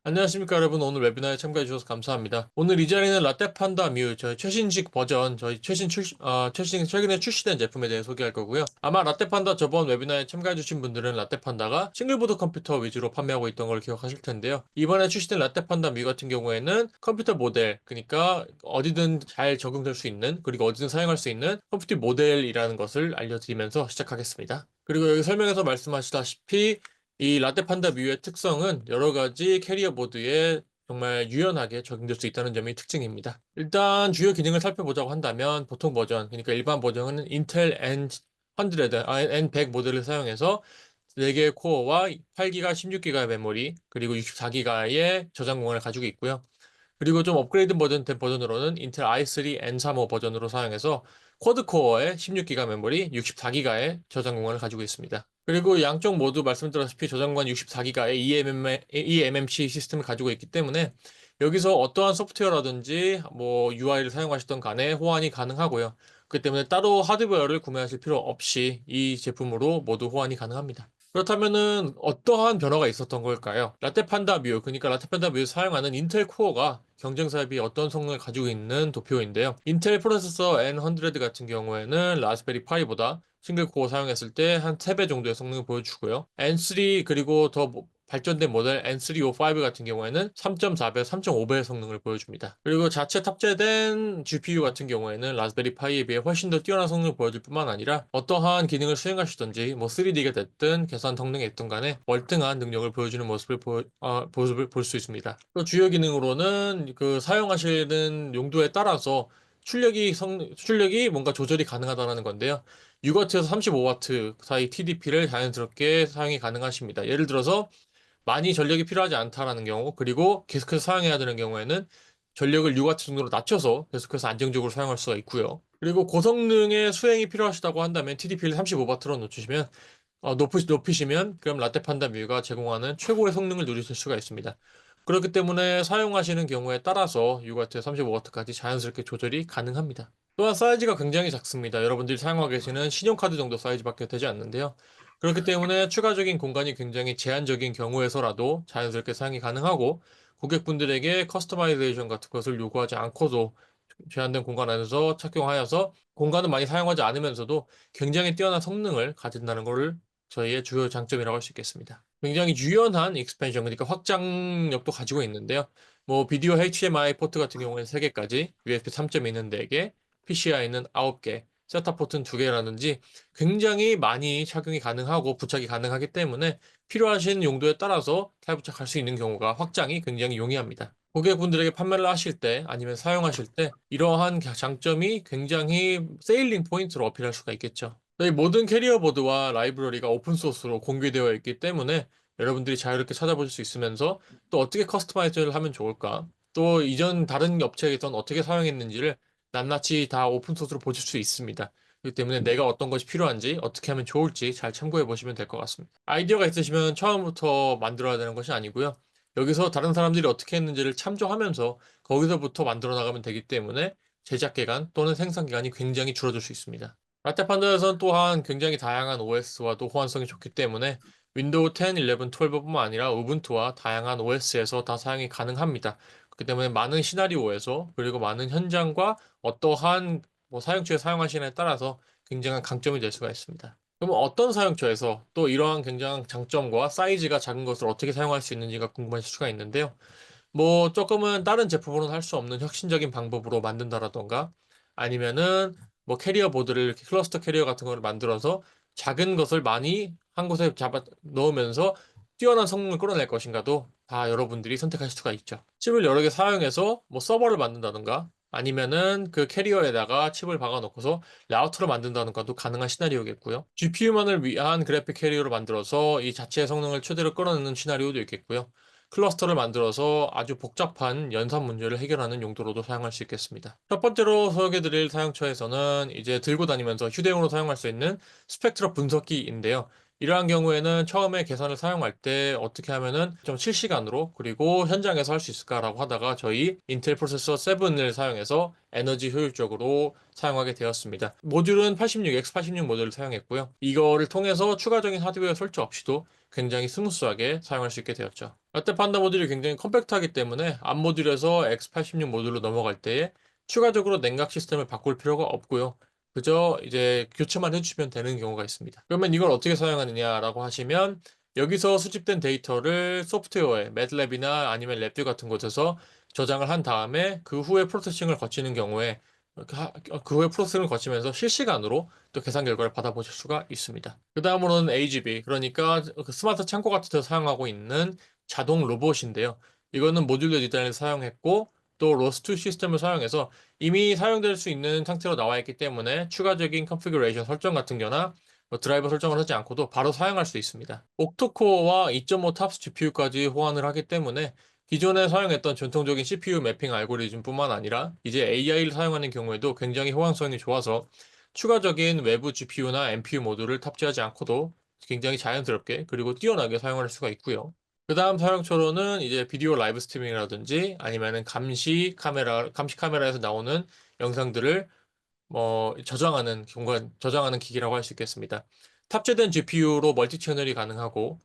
안녕하십니까 여러분. 오늘 웨비나에 참가해 주셔서 감사합니다. 오늘 이 자리는 라떼판다 뮤 저희 최신식 버전 최근에 출시된 제품에 대해 소개할 거고요. 아마 라떼판다 저번 웨비나에 참가해 주신 분들은 라떼판다가 싱글보드 컴퓨터 위주로 판매하고 있던 걸 기억하실 텐데요. 이번에 출시된 라떼판다 뮤 같은 경우에는 컴퓨터 모델, 그러니까 어디든 잘 적용될 수 있는, 그리고 어디든 사용할 수 있는 컴퓨터 모델이라는 것을 알려드리면서 시작하겠습니다. 그리고 여기 설명에서 말씀하시다시피 이 라떼판다 뮤의 특성은 여러 가지 캐리어 보드에 정말 유연하게 적용될 수 있다는 점이 특징입니다. 일단 주요 기능을 살펴보자고 한다면 보통 버전, 그러니까 일반 버전은 인텔 N100 모델을 사용해서 4개의 코어와 8기가, 16기가의 메모리, 그리고 64기가의 저장 공간을 가지고 있고요. 그리고 좀 업그레이드 버전 된 버전으로는 인텔 i3 N35 버전으로 사용해서 쿼드코어의 16기가 메모리, 64기가의 저장 공간을 가지고 있습니다. 그리고 양쪽 모두 말씀드렸다시피 저장 공간 64기가의 eMMC 시스템을 가지고 있기 때문에 여기서 어떠한 소프트웨어라든지 뭐 UI를 사용하시던 간에 호환이 가능하고요. 그렇기 때문에 따로 하드웨어를 구매하실 필요 없이 이 제품으로 모두 호환이 가능합니다. 그렇다면은 어떠한 변화가 있었던 걸까요? 라테판다 뮤, 그러니까 라테판다 뮤 사용하는 인텔 코어가 경쟁사에 비해 어떤 성능을 가지고 있는 도표인데요. 인텔 프로세서 N100 같은 경우에는 라즈베리 파이보다 싱글 코어 사용했을 때 한 3배 정도의 성능을 보여주고요. N3 그리고 더 발전된 모델 N305 같은 경우에는 3.4배, 3.5배의 성능을 보여줍니다. 그리고 자체 탑재된 GPU 같은 경우에는 라즈베리 파이에 비해 훨씬 더 뛰어난 성능을 보여줄 뿐만 아니라 어떠한 기능을 수행하시든지 뭐 3D가 됐든 계산 성능이 있든 간에 월등한 능력을 보여주는 모습을 볼 수 있습니다. 또 주요 기능으로는 그 사용하시는 용도에 따라서 출력이 뭔가 조절이 가능하다는 건데요. 6W에서 35W 사이 TDP를 자연스럽게 사용이 가능하십니다. 예를 들어서 많이 전력이 필요하지 않다라는 경우, 그리고 계속해서 사용해야 되는 경우에는 전력을 6W 정도로 낮춰서 계속해서 안정적으로 사용할 수가 있고요. 그리고 고성능의 수행이 필요하시다고 한다면 TDP를 35W로 높이시면 그럼 라떼 판다 뮤가 제공하는 최고의 성능을 누리실 수가 있습니다. 그렇기 때문에 사용하시는 경우에 따라서 6W, 35W까지 자연스럽게 조절이 가능합니다. 또한 사이즈가 굉장히 작습니다. 여러분들이 사용하고 계시는 신용카드 정도 사이즈밖에 되지 않는데요. 그렇기 때문에 추가적인 공간이 굉장히 제한적인 경우에서라도 자연스럽게 사용이 가능하고 고객분들에게 커스터마이제이션 같은 것을 요구하지 않고도 제한된 공간 안에서 착용하여서 공간을 많이 사용하지 않으면서도 굉장히 뛰어난 성능을 가진다는 것을 저희의 주요 장점이라고 할 수 있겠습니다. 굉장히 유연한 익스펜션, 그러니까 확장력도 가지고 있는데요. 뭐 비디오 HDMI 포트 같은 경우에는 3개까지, USB 3.2는 4개, PCI는 9개, 셋탑 포트는 2개라든지 굉장히 많이 착용이 가능하고 부착이 가능하기 때문에 필요하신 용도에 따라서 탈부착할 수 있는 경우가 확장이 굉장히 용이합니다. 고객분들에게 판매를 하실 때 아니면 사용하실 때 이러한 장점이 굉장히 세일링 포인트로 어필할 수가 있겠죠. 저희 모든 캐리어 보드와 라이브러리가 오픈소스로 공개되어 있기 때문에 여러분들이 자유롭게 찾아보실 수 있으면서 또 어떻게 커스터마이즈를 하면 좋을까, 또 이전 다른 업체에선 어떻게 사용했는지를 낱낱이 다 오픈소스로 보실 수 있습니다. 그렇기 때문에 내가 어떤 것이 필요한지 어떻게 하면 좋을지 잘 참고해 보시면 될 것 같습니다. 아이디어가 있으시면 처음부터 만들어야 되는 것이 아니고요. 여기서 다른 사람들이 어떻게 했는지를 참조하면서 거기서부터 만들어 나가면 되기 때문에 제작 기간 또는 생산 기간이 굉장히 줄어들 수 있습니다. 라테판다에서는 또한 굉장히 다양한 OS와도 호환성이 좋기 때문에 윈도우 10, 11, 12뿐만 아니라 우분투와 다양한 OS에서 다 사용이 가능합니다. 그렇기 때문에 많은 시나리오에서 그리고 많은 현장과 어떠한 뭐 사용처에 사용하시느냐에 따라서 굉장한 강점이 될 수가 있습니다. 그럼 어떤 사용처에서 또 이러한 굉장한 장점과 사이즈가 작은 것을 어떻게 사용할 수 있는지가 궁금하실 수가 있는데요. 뭐 조금은 다른 제품으로는 할 수 없는 혁신적인 방법으로 만든다라던가 아니면은 뭐 캐리어 보드를 이렇게 클러스터 캐리어 같은 걸 만들어서 작은 것을 많이 한 곳에 잡아 넣으면서 뛰어난 성능을 끌어낼 것인가도 다 여러분들이 선택하실 수가 있죠. 칩을 여러 개 사용해서 뭐 서버를 만든다던가 아니면은 그 캐리어에다가 칩을 박아 놓고서 라우터를 만든다던가도 가능한 시나리오겠고요. GPU만을 위한 그래픽 캐리어를 만들어서 이 자체의 성능을 최대로 끌어내는 시나리오도 있겠고요. 클러스터를 만들어서 아주 복잡한 연산 문제를 해결하는 용도로도 사용할 수 있겠습니다. 첫 번째로 소개해드릴 사용처에서는 이제 들고 다니면서 휴대용으로 사용할 수 있는 스펙트럼 분석기인데요. 이러한 경우에는 처음에 계산을 사용할 때 어떻게 하면은 좀 실시간으로 그리고 현장에서 할 수 있을까라고 하다가 저희 인텔 프로세서 7을 사용해서 에너지 효율적으로 사용하게 되었습니다. 모듈은 86, X86 모듈을 사용했고요. 이거를 통해서 추가적인 하드웨어 설치 없이도 굉장히 스무스하게 사용할 수 있게 되었죠. 라떼 판다 모듈이 굉장히 컴팩트하기 때문에 앞 모듈에서 X86 모듈로 넘어갈 때에 추가적으로 냉각 시스템을 바꿀 필요가 없고요. 그저 이제 교체만 해주시면 되는 경우가 있습니다. 그러면 이걸 어떻게 사용하느냐라고 하시면 여기서 수집된 데이터를 소프트웨어에 매트랩이나 아니면 랩뷰 같은 곳에서 저장을 한 다음에 그 후에 프로세싱을 거치는 경우에 그 후에 프로세싱을 거치면서 실시간으로 또 계산 결과를 받아보실 수가 있습니다. 그 다음으로는 AGV, 그러니까 그 스마트 창고 같은 데서 사용하고 있는 자동 로봇인데요. 이거는 모듈러 디자인을 사용했고 또 로스트 시스템을 사용해서 이미 사용될 수 있는 상태로 나와 있기 때문에 추가적인 컨피그레이션 설정 같은 거나 뭐 드라이버 설정을 하지 않고도 바로 사용할 수 있습니다. 옥토코어와 2.5 탑스 GPU까지 호환을 하기 때문에 기존에 사용했던 전통적인 CPU 매핑 알고리즘뿐만 아니라 이제 AI를 사용하는 경우에도 굉장히 호환성이 좋아서 추가적인 외부 GPU나 NPU 모듈을 탑재하지 않고도 굉장히 자연스럽게 그리고 뛰어나게 사용할 수가 있고요. 그 다음 사용처로는 이제 비디오 라이브 스트리밍이라든지 아니면은 감시 카메라에서 나오는 영상들을 저장하는 기기라고 할 수 있겠습니다. 탑재된 GPU로 멀티 채널이 가능하고,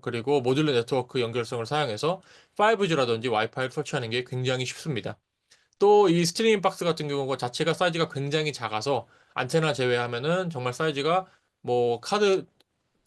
그리고 모듈러 네트워크 연결성을 사용해서 5G라든지 와이파이를 설치하는 게 굉장히 쉽습니다. 또 이 스트리밍 박스 같은 경우가 자체가 사이즈가 굉장히 작아서 안테나 제외하면은 정말 사이즈가 뭐 카드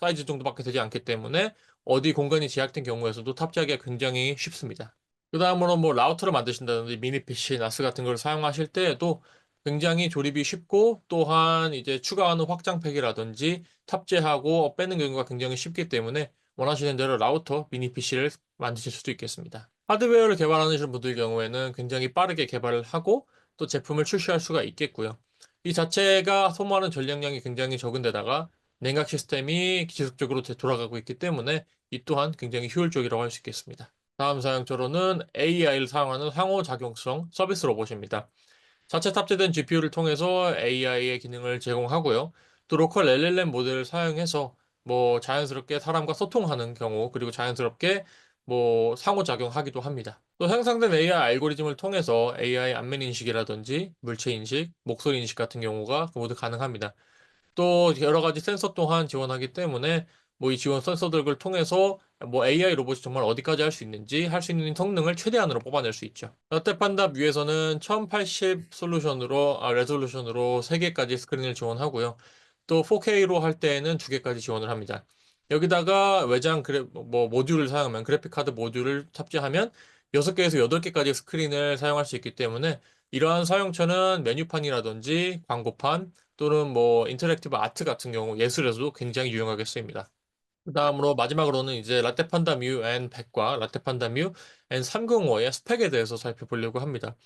사이즈 정도밖에 되지 않기 때문에 어디 공간이 제약된 경우에서도 탑재하기가 굉장히 쉽습니다. 그 다음으로 뭐 라우터를 만드신다든지 미니 PC, 나스 같은 걸 사용하실 때에도 굉장히 조립이 쉽고 또한 이제 추가하는 확장팩이라든지 탑재하고 빼는 경우가 굉장히 쉽기 때문에 원하시는 대로 라우터, 미니 PC를 만드실 수도 있겠습니다. 하드웨어를 개발하시는 분들 경우에는 굉장히 빠르게 개발을 하고 또 제품을 출시할 수가 있겠고요. 이 자체가 소모하는 전력량이 굉장히 적은 데다가 냉각 시스템이 지속적으로 돌아가고 있기 때문에 이 또한 굉장히 효율적이라고 할 수 있겠습니다. 다음 사용처로는 AI를 사용하는 상호작용성 서비스 로봇입니다. 자체 탑재된 GPU를 통해서 AI의 기능을 제공하고요. 또 로컬 LLM 모델을 사용해서 뭐 자연스럽게 사람과 소통하는 경우 그리고 자연스럽게 뭐 상호작용하기도 합니다. 또 생성된 AI 알고리즘을 통해서 AI 안면 인식이라든지 물체 인식, 목소리 인식 같은 경우가 모두 가능합니다. 또 여러 가지 센서 또한 지원하기 때문에 뭐 이 지원 센서들을 통해서 뭐 AI 로봇이 정말 어디까지 할 수 있는지 할 수 있는 성능을 최대한으로 뽑아낼 수 있죠. 라테판다 뷰에서는 1080 레졸루션으로 3개까지 스크린을 지원하고요. 또 4K로 할 때에는 2개까지 지원을 합니다. 여기다가 모듈을 사용하면 그래픽 카드 모듈을 탑재하면 6개에서 8개까지 스크린을 사용할 수 있기 때문에 이러한 사용처는 메뉴판이라든지 광고판 또는 뭐 인터랙티브 아트 같은 경우 예술에서도 굉장히 유용하게 쓰입니다. 그 다음으로 마지막으로는 이제 라떼판다 뮤 N100과 라떼판다 뮤 N305의 스펙에 대해서 살펴보려고 합니다.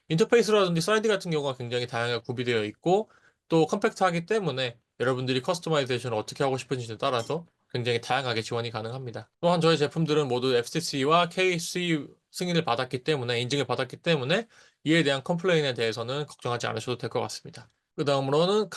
인터페이스라든지 사이드 같은 경우가 굉장히 다양하게 구비되어 있고 또 컴팩트하기 때문에 여러분들이 커스터마이제이션을 어떻게 하고 싶은지에 따라서 굉장히 다양하게 지원이 가능합니다. 또한 저희 제품들은 모두 FCC와 KC 승인을 받았기 때문에 인증을 받았기 때문에 이에 대한 컴플레인에 대해서는 걱정하지 않으셔도 될 것 같습니다. 그 다음으로는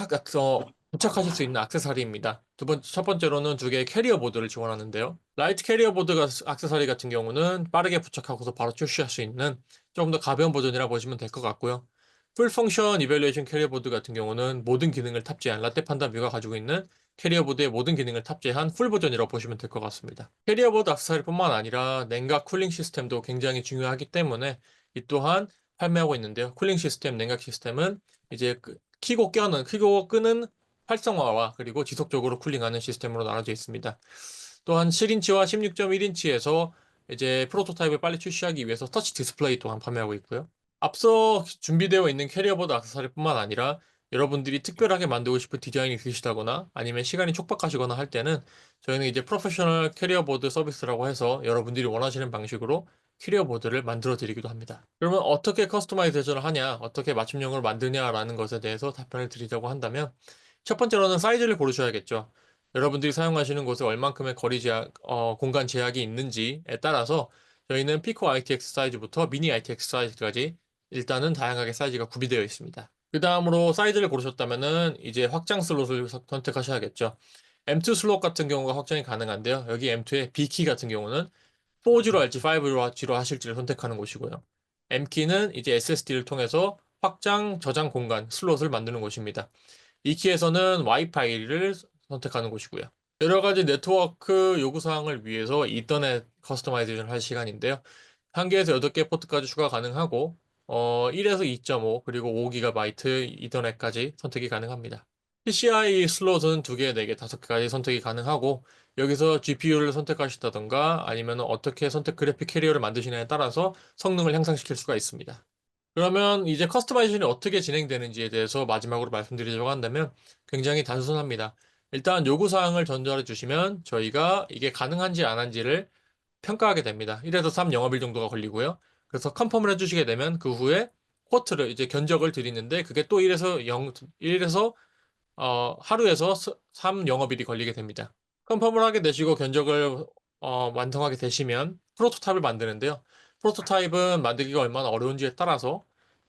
부착하실 수 있는 액세서리입니다. 첫 번째로는 2개의 캐리어 보드를 지원하는데요. 라이트 캐리어 보드가 액세서리 같은 경우는 빠르게 부착하고서 바로 출시할 수 있는 조금 더 가벼운 버전이라 보시면 될 것 같고요. 풀 펑션 이밸류에이션 캐리어 보드 같은 경우는 모든 기능을 탑재한 라떼 판다 뮤가 가지고 있는 캐리어 보드의 모든 기능을 탑재한 풀 버전이라고 보시면 될 것 같습니다. 캐리어 보드 액세서리뿐만 아니라 냉각 쿨링 시스템도 굉장히 중요하기 때문에 이 또한 판매하고 있는데요. 쿨링 시스템, 냉각 시스템은 이제 키고 끄는 활성화와 그리고 지속적으로 쿨링하는 시스템으로 나눠져 있습니다. 또한 7인치와 16.1인치에서 이제 프로토타입을 빨리 출시하기 위해서 터치 디스플레이 또한 판매하고 있고요. 앞서 준비되어 있는 캐리어보드 액세서리뿐만 아니라 여러분들이 특별하게 만들고 싶은 디자인이 있으시다거나 아니면 시간이 촉박하시거나 할 때는 저희는 이제 프로페셔널 캐리어보드 서비스라고 해서 여러분들이 원하시는 방식으로 캐리어보드를 만들어 드리기도 합니다. 그러면 어떻게 커스터마이제이션을 하냐, 어떻게 맞춤형을 만드냐라는 것에 대해서 답변을 드리자고 한다면 첫 번째로는 사이즈를 고르셔야겠죠. 여러분들이 사용하시는 곳에 얼만큼의 공간 제약이 있는지에 따라서 저희는 피코 ITX 사이즈부터 미니 ITX 사이즈까지 일단은 다양하게 사이즈가 구비되어 있습니다. 그 다음으로 사이즈를 고르셨다면은 이제 확장 슬롯을 선택하셔야겠죠. M2 슬롯 같은 경우가 확장이 가능한데요. 여기 M2의 B키 같은 경우는 4G로 할지 5G로 하실지를 선택하는 곳이고요. M키는 이제 SSD를 통해서 확장 저장 공간 슬롯을 만드는 곳입니다. E키에서는 와이파이를 선택하는 곳이고요. 여러 가지 네트워크 요구사항을 위해서 이더넷 커스터마이제이션 할 시간인데요. 1개에서 8개 포트까지 추가 가능하고 1에서 2.5 그리고 5GB 이더넷까지 선택이 가능합니다. PCI 슬롯은 2개, 4개, 5개까지 선택이 가능하고 여기서 GPU를 선택하시다던가 아니면 어떻게 선택 그래픽 캐리어를 만드시냐에 따라서 성능을 향상시킬 수가 있습니다. 그러면 이제 커스터마이제이션이 어떻게 진행되는지에 대해서 마지막으로 말씀드리려고 한다면 굉장히 단순합니다. 일단 요구사항을 전달해 주시면 저희가 이게 가능한지 안 한지를 평가하게 됩니다. 1에서 3 영업일 정도가 걸리고요. 그래서 컨펌을 해주시게 되면 그 후에 쿼트를 이제 견적을 드리는데 그게 또 1에서 하루에서 3 영업일이 걸리게 됩니다. 컨펌을 하게 되시고 견적을 완성하게 되시면 프로토타입을 만드는데요. 프로토타입은 만들기가 얼마나 어려운지에 따라서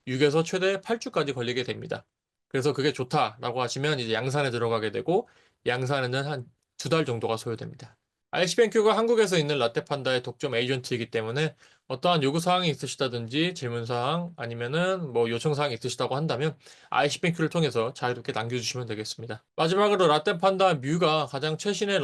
6에서 최대 8주까지 걸리게 됩니다. 그래서 그게 좋다라고 하시면 이제 양산에 들어가게 되고 양산에는 한 2달 정도가 소요됩니다. ICBenQ가 한국에서 있는 라떼판다의 독점 에이전트이기 때문에 어떠한 요구사항이 있으시다든지 질문사항 아니면은 뭐 요청사항이 있으시다고 한다면 ICBenQ를 통해서 자유롭게 남겨주시면 되겠습니다. 마지막으로 라떼판다 뮤가 가장 최신에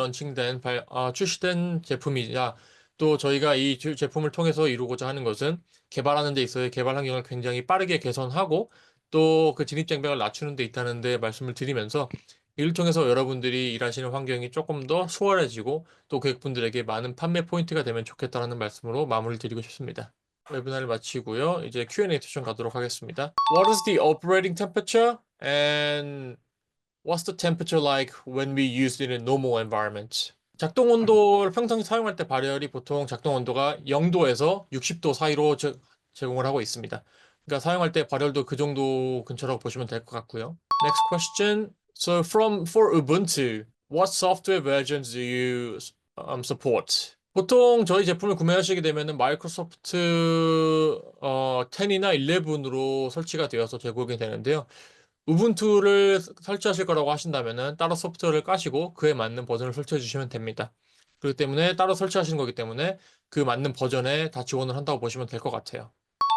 출시된 제품이자 또 저희가 이 제품을 통해서 이루고자 하는 것은 개발하는 데 있어서 개발 환경을 굉장히 빠르게 개선하고 또 그 진입장벽을 낮추는 데 있다는 데 말씀을 드리면서 이를 통해서 여러분들이 일하시는 환경이 조금 더 수월해지고 또 고객분들에게 많은 판매 포인트가 되면 좋겠다라는 말씀으로 마무리를 드리고 싶습니다. 웨비나를 마치고요. 이제 Q&A 세션 가도록 하겠습니다. What is the operating temperature and what's the temperature like when we use it in normal environment? 작동 온도를 평상시 사용할 때 발열이 보통 작동 온도가 0도에서 60도 사이로 제공을 하고 있습니다. 그러니까 사용할 때 발열도 그 정도 근처라고 보시면 될 것 같고요. Next question. So for Ubuntu, what software versions do you support? 보통 저희 제품을 구매하시게 되면은 마이크로소프트 10이나 11으로 설치가 되어서 제공이 되는데요. 우분투를 설치하실 거라고 하신다면은 따로 소프트웨어를 까시고 그에 맞는 버전을 설치해 주시면 됩니다. 그렇기 때문에 따로 설치하시는 거기 때문에 그 맞는 버전에 다 지원을 한다고 보시면 될 것 같아요.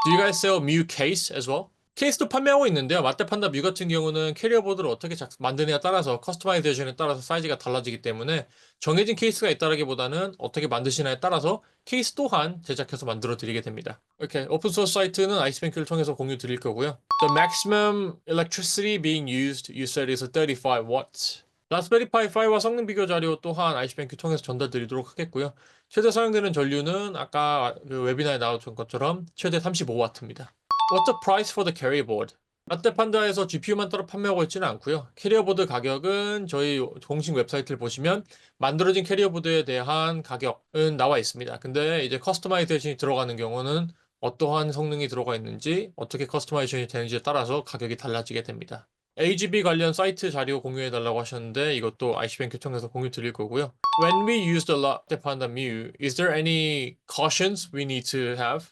Do you guys sell Mu case as well? 케이스도 판매하고 있는데요. 마떼판다 뮤 같은 경우는 캐리어 보드를 어떻게 만드느냐에 따라서 커스터마이제이션에 따라서 사이즈가 달라지기 때문에 정해진 케이스가 있다라기보다는 어떻게 만드시냐에 따라서 케이스 또한 제작해서 만들어 드리게 됩니다. 이렇게 오픈소스 사이트는 아이스뱅크를 통해서 공유 드릴 거고요. The maximum electricity being used, you said is 35 watts. 라스베리 파이 5와 성능 비교 자료 또한 아이스뱅크 통해서 전달 드리도록 하겠고요. 최대 사용되는 전류는 아까 그 웨비나에 나왔던 것처럼 최대 35W입니다. What's the price for the carrier board? 라떼판다에서 GPU만 따로 판매하고 있지는 않고요. 캐리어 보드 가격은 저희 공식 웹사이트를 보시면 만들어진 캐리어 보드에 대한 가격은 나와 있습니다. 근데 이제 커스터마이제이션이 들어가는 경우는 어떠한 성능이 들어가 있는지 어떻게 커스터마이제이션이 되는지에 따라서 가격이 달라지게 됩니다. AGB 관련 사이트 자료 공유해 달라고 하셨는데 이것도 ICBenQ 통해서 공유 드릴 거고요. When we use the Latte Panda Mu, is there any cautions we need to have?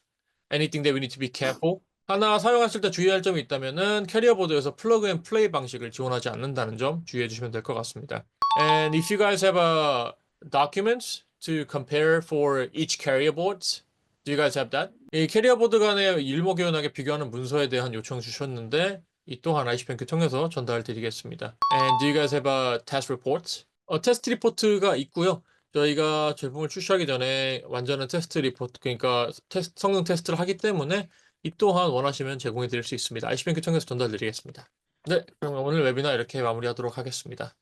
Anything that we need to be careful? 하나 사용하실 때 주의할 점이 있다면은 캐리어 보드에서 플러그 앤 플레이 방식을 지원하지 않는다는 점 주의해 주시면 될 것 같습니다. And if you guys have a documents to compare for each carrier boards, do you guys have that? 이 캐리어 보드 간의 일목요연하게 비교하는 문서에 대한 요청 주셨는데 이 또한 ICBenQ 통해서 전달 드리겠습니다. And do you guys have a test report? 테스트 리포트가 있고요. 저희가 제품을 출시하기 전에 완전한 테스트 리포트, 그러니까 성능 테스트를 하기 때문에 이 또한 원하시면 제공해 드릴 수 있습니다. ICBenQ 통해서 전달 드리겠습니다. 네, 그럼 오늘 웨비나 이렇게 마무리하도록 하겠습니다.